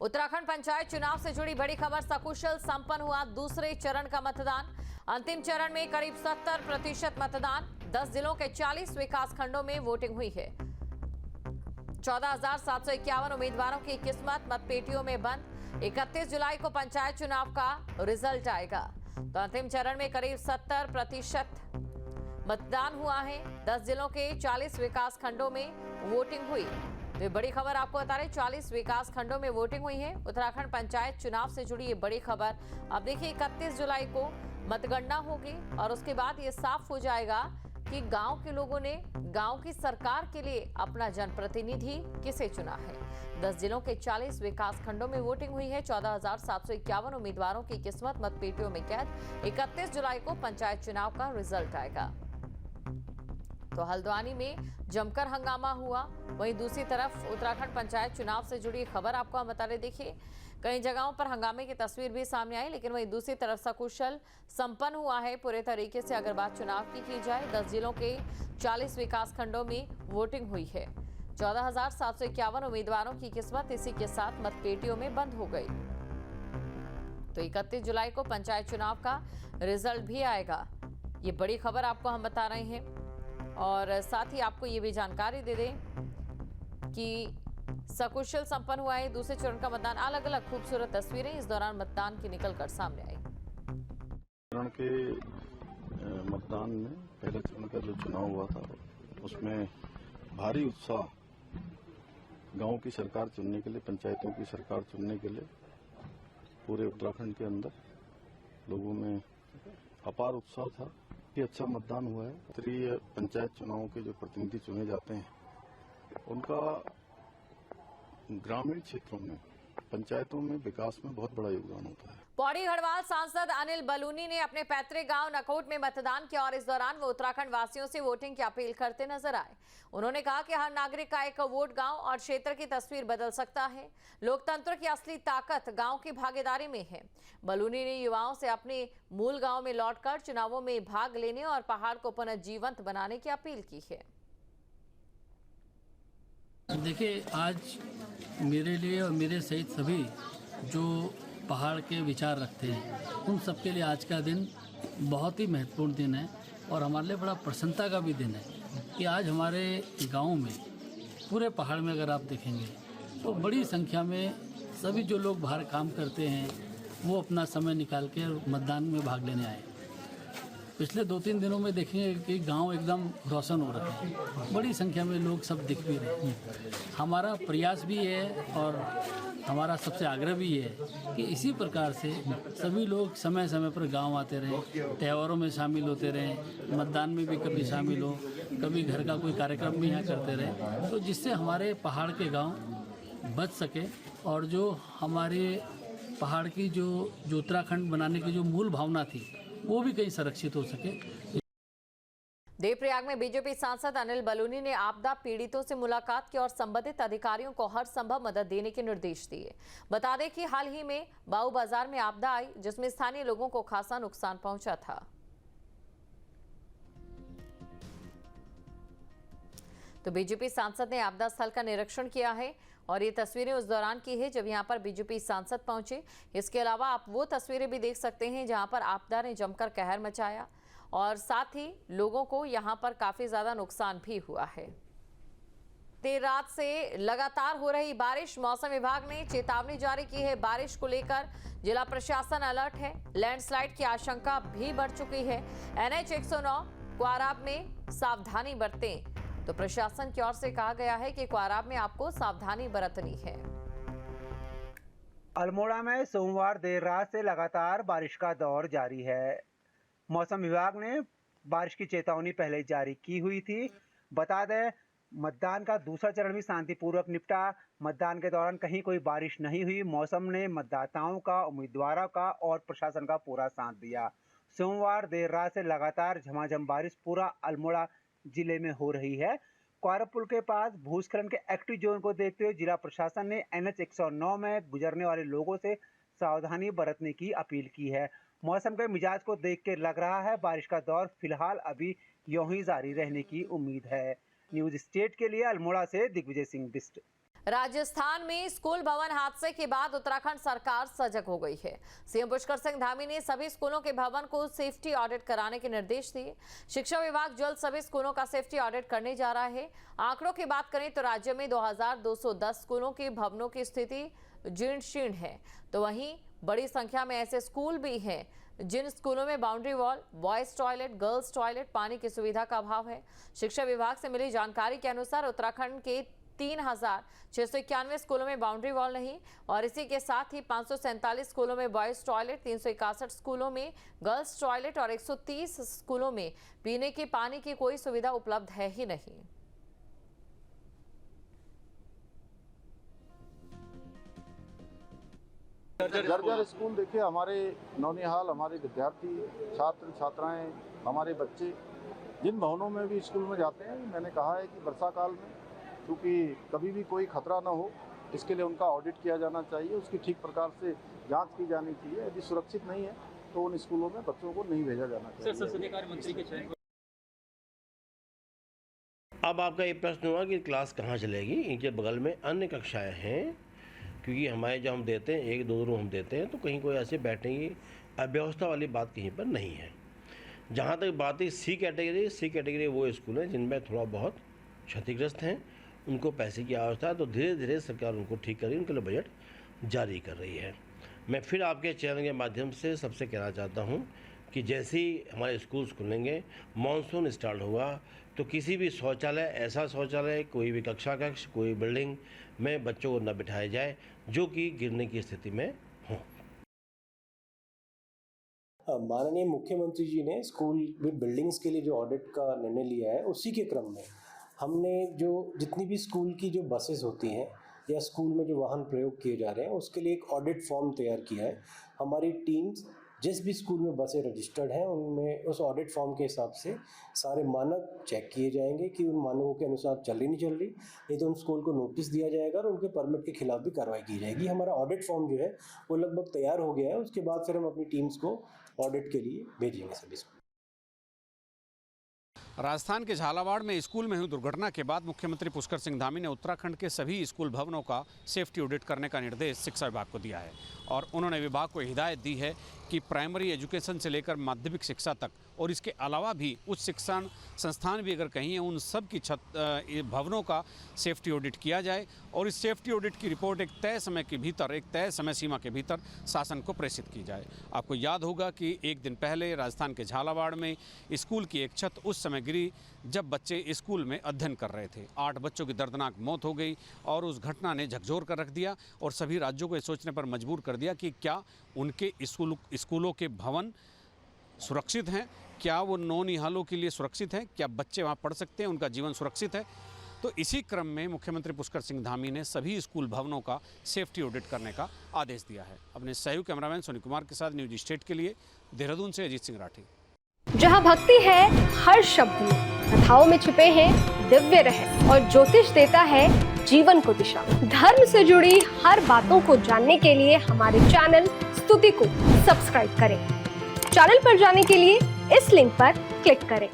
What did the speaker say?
उत्तराखंड पंचायत चुनाव से जुड़ी बड़ी खबर। सकुशल संपन्न हुआ दूसरे चरण का मतदान। अंतिम चरण में करीब 70% मतदान। 10 जिलों के 40 विकास खंडों में वोटिंग हुई है। 14,751 उम्मीदवारों की किस्मत मतपेटियों में बंद। 31 जुलाई को पंचायत चुनाव का रिजल्ट आएगा। तो अंतिम चरण में करीब 70% मतदान हुआ है। 10 जिलों के 40 विकास खंडों में वोटिंग हुई। तो ये बड़ी खबर आपको बता रहे, 40 विकास खंडों में वोटिंग हुई है। उत्तराखंड पंचायत चुनाव से जुड़ी ये बड़ी खबर। अब देखिए 31 जुलाई को मतगणना होगी और उसके बाद ये साफ हो जाएगा कि गांव के लोगों ने गांव की सरकार के लिए अपना जनप्रतिनिधि किसे चुना है। 10 जिलों के 40 विकास खंडों में वोटिंग हुई है। 14,751 उम्मीदवारों की किस्मत मतपेटियों में कैद। 31 जुलाई को पंचायत चुनाव का रिजल्ट आएगा। तो हल्द्वानी में जमकर हंगामा हुआ। वहीं दूसरी तरफ उत्तराखंड पंचायत चुनाव से जुड़ी खबर आपको हम बता रहे। देखिए कई जगहों पर हंगामे की तस्वीर भी सामने आई, लेकिन वहीं दूसरी तरफ सकुशल संपन्न हुआ है पूरे तरीके से। अगर बात चुनाव की जाए, 10 जिलों के 40 विकास खंडों में वोटिंग हुई है। 14,751 उम्मीदवारों की किस्मत इसी के साथ मतपेटियों में बंद हो गई। तो 31 जुलाई को पंचायत चुनाव का रिजल्ट भी आएगा। ये बड़ी खबर आपको हम बता रहे हैं। और साथ ही आपको ये भी जानकारी दे दें कि सकुशल संपन्न हुआ है दूसरे चरण का मतदान। अलग अलग खूबसूरत तस्वीरें इस दौरान मतदान की निकलकर सामने आई। चरण के मतदान में पहले चरण का जो चुनाव हुआ था उसमें भारी उत्साह गांव की सरकार चुनने के लिए, पंचायतों की सरकार चुनने के लिए पूरे उत्तराखंड के अंदर लोगों में अपार उत्साह था कि अच्छा मतदान हुआ है। क्षेत्रीय पंचायत चुनावों के जो प्रतिनिधि चुने जाते हैं उनका ग्रामीण क्षेत्रों में, पंचायतों में विकास में बहुत बड़ा योगदान होता है। पौड़ी गढ़वाल सांसद अनिल बलूनी ने अपने पैतृक गांव नकोट में मतदान किया और इस दौरान वो उत्तराखंड वासियों से वोटिंग की अपील करते नजर आए। उन्होंने कहा कि हर नागरिक का एक वोट गांव और क्षेत्र की तस्वीर बदल सकता है। लोकतंत्र की असली ताकत गांव की भागीदारी में है। बलूनी ने युवाओं से अपने मूल गांव में लौटकर चुनावों में भाग लेने और पहाड़ को पुनर्जीवंत बनाने की अपील की है। देखिए, आज मेरे लिए और मेरे सहित सभी जो पहाड़ के विचार रखते हैं उन सबके लिए आज का दिन बहुत ही महत्वपूर्ण दिन है और हमारे लिए बड़ा प्रसन्नता का भी दिन है कि आज हमारे गांव में पूरे पहाड़ में अगर आप देखेंगे तो बड़ी संख्या में सभी जो लोग बाहर काम करते हैं वो अपना समय निकाल के मतदान में भाग लेने आए। पिछले 2-3 दिनों में देखेंगे कि गांव एकदम रोशन हो रहा है, बड़ी संख्या में लोग सब दिख भी रहे हैं। हमारा प्रयास भी है और हमारा सबसे आग्रह भी है कि इसी प्रकार से सभी लोग समय समय पर गांव आते रहें, त्योहारों में शामिल होते रहें, मतदान में भी कभी शामिल हो, कभी घर का कोई कार्यक्रम भी यहाँ करते रहें, तो जिससे हमारे पहाड़ के गांव बच सके और जो हमारे पहाड़ की जो उत्तराखंड बनाने की जो मूल भावना थी वो भी कहीं संरक्षित हो सके। देवप्रयाग में बीजेपी सांसद अनिल बलूनी ने आपदा पीड़ितों से मुलाकात की और संबंधित अधिकारियों को हर संभव मदद देने के निर्देश दिए। बता दें कि हाल ही में बाऊ बाजार में आपदा आई जिसमें स्थानीय लोगों को खासा नुकसान पहुंचा था। तो बीजेपी सांसद ने आपदा स्थल का निरीक्षण किया है और ये तस्वीरें उस दौरान की है जब यहां पर बीजेपी सांसद पहुंचे। इसके अलावा आप वो तस्वीरें भी देख सकते हैं जहां पर आपदा ने जमकर कहर मचाया और साथ ही लोगों को यहां पर काफी ज्यादा नुकसान भी हुआ है। देर रात से लगातार हो रही बारिश, मौसम विभाग ने चेतावनी जारी की है। बारिश को लेकर जिला प्रशासन अलर्ट है। लैंडस्लाइड की आशंका भी बढ़ चुकी है। NH 109 क्वाराब में सावधानी बरतें। तो प्रशासन की ओर से कहा गया है कि क्वाराब में आपको सावधानी बरतनी है। अल्मोड़ा में सोमवार देर रात से लगातार बारिश का दौर जारी है। मौसम विभाग ने बारिश की चेतावनी पहले जारी की हुई थी। बता दें, मतदान का दूसरा चरण भी शांतिपूर्वक निपटा। मतदान के दौरान कहीं कोई बारिश नहीं हुई। मौसम ने मतदाताओं का, उम्मीदवारों का और प्रशासन का पूरा साथ दिया। सोमवार देर रात से लगातार झमाझम बारिश पूरा अल्मोड़ा जिले में हो रही है। क्वारा पुल के पास भूस्खलन के एक्टिव जोन को देखते हुए जिला प्रशासन ने NH 109 में गुजरने वाले लोगों से सावधानी बरतने की अपील की है। मौसम के मिजाज को देख के लग रहा है बारिश का दौर फिलहाल अभी यूं ही जारी रहने की उम्मीद है। न्यूज स्टेट के लिए अल्मोड़ा से दिग्विजय सिंह बिस्ट। राजस्थान में स्कूल भवन हादसे के बाद उत्तराखंड सरकार सजग हो गई है। सीएम पुष्कर सिंह धामी ने सभी स्कूलों के भवन को सेफ्टी ऑडिट कराने के निर्देश दिए। शिक्षा विभाग जल्द सभी स्कूलों का सेफ्टी ऑडिट करने जा रहा है। आंकड़ों की बात करें तो राज्य में 2210 स्कूलों के भवनों की स्थिति जीर्ण शीर्ण है, तो वहीं बड़ी संख्या में ऐसे स्कूल भी हैं जिन स्कूलों में boundary wall, boys toilet, girls toilet, पानी की सुविधा का अभाव है। शिक्षा विभाग से मिली जानकारी के अनुसार उत्तराखंड के 3691 स्कूलों में बाउंड्री वॉल नहीं और इसी के साथ ही 547 स्कूलों में बॉयज टॉयलेट, 361 स्कूलों में गर्ल्स टॉयलेट और 130 स्कूलों में पीने के पानी की कोई सुविधा उपलब्ध है ही नहीं। जर्जर स्कूल देखिए, हमारे नौनिहाल, हमारे विद्यार्थी, छात्र छात्राएं, हमारे बच्चे जिन भवनों में भी स्कूल में जाते हैं, मैंने कहा है कि वर्षा काल में क्योंकि कभी भी कोई खतरा ना हो, इसके लिए उनका ऑडिट किया जाना चाहिए, उसकी ठीक प्रकार से जांच की जानी चाहिए। यदि सुरक्षित नहीं है तो उन स्कूलों में बच्चों को नहीं भेजा जाना चाहिए। संसदीय कार्य मंत्री के चयन अब आपका ये प्रश्न हुआ कि क्लास कहाँ चलेगी। इनके बगल में अन्य कक्षाएं हैं, क्योंकि हमारे जो हम देते हैं 1-2 रूम हम देते हैं, तो कहीं कोई ऐसे बैठने की अव्यवस्था वाली बात कहीं पर नहीं है। जहाँ तक बात है सी कैटेगरी वो स्कूल हैं जिनमें थोड़ा बहुत क्षतिग्रस्त हैं, उनको पैसे की आवश्यकता है, तो धीरे धीरे सरकार उनको ठीक कर रही है, उनके लिए बजट जारी कर रही है। मैं फिर आपके चैनल के माध्यम से सबसे कहना चाहता हूँ कि जैसे ही हमारे स्कूल्स खुलेंगे, मानसून स्टार्ट होगा, तो किसी भी शौचालय, ऐसा शौचालय, कोई भी कक्षा कक्ष, कोई बिल्डिंग में बच्चों को न बिठाया जाए जो कि गिरने की स्थिति में हों। माननीय मुख्यमंत्री जी ने स्कूल में बिल्डिंग्स के लिए जो ऑडिट का निर्णय लिया है, उसी के क्रम में हमने जो जितनी भी स्कूल की जो बसेस होती हैं या स्कूल में जो वाहन प्रयोग किए जा रहे हैं, उसके लिए एक ऑडिट फॉर्म तैयार किया है। हमारी टीम्स जिस भी स्कूल में बसें रजिस्टर्ड हैं उनमें उस ऑडिट फॉर्म के हिसाब से सारे मानक चेक किए जाएंगे कि उन मानकों के अनुसार चल रही नहीं चल रही, नहीं तो उन स्कूल को नोटिस दिया जाएगा और उनके परमिट के खिलाफ भी कार्रवाई की जाएगी। हमारा ऑडिट फॉर्म जो है वो लगभग तैयार हो गया है। उसके बाद फिर हम अपनी टीम्स को ऑडिट के लिए भेजेंगे सभी स्कूल। राजस्थान के झालावाड़ में स्कूल में हुई दुर्घटना के बाद मुख्यमंत्री पुष्कर सिंह धामी ने उत्तराखंड के सभी स्कूल भवनों का सेफ्टी ऑडिट करने का निर्देश शिक्षा विभाग को दिया है और उन्होंने विभाग को हिदायत दी है कि प्राइमरी एजुकेशन से लेकर माध्यमिक शिक्षा तक और इसके अलावा भी उच्च शिक्षण संस्थान भी अगर कहीं हैं, उन सब की भवनों का सेफ्टी ऑडिट किया जाए और इस सेफ्टी ऑडिट की रिपोर्ट एक तय समय के भीतर, एक तय समय सीमा के भीतर शासन को प्रेषित की जाए। आपको याद होगा कि एक दिन पहले राजस्थान के झालावाड़ में स्कूल की एक छत उस समय गिरी जब बच्चे स्कूल में अध्ययन कर रहे थे। 8 बच्चों की दर्दनाक मौत हो गई और उस घटना ने झकझोर कर रख दिया और सभी राज्यों को ये सोचने पर मजबूर कर दिया कि क्या उनके स्कूलों के भवन सुरक्षित हैं, क्या वो नौनिहालों के लिए सुरक्षित हैं, क्या बच्चे वहाँ पढ़ सकते हैं, उनका जीवन सुरक्षित है। तो इसी क्रम में मुख्यमंत्री पुष्कर सिंह धामी ने सभी स्कूल भवनों का सेफ्टी ऑडिट करने का आदेश दिया है। अपने सहयोगी कैमरामैन सोनी कुमार के साथ न्यूज स्टेट के लिए देहरादून से अजीत सिंह राठी। जहाँ भक्ति है हर शब्द में, कथाओं में छिपे हैं दिव्य रहस्य और ज्योतिष देता है जीवन को दिशा। धर्म से जुड़ी हर बातों को जानने के लिए हमारे चैनल स्तुति को सब्सक्राइब करें। चैनल पर जाने के लिए इस लिंक पर क्लिक करें।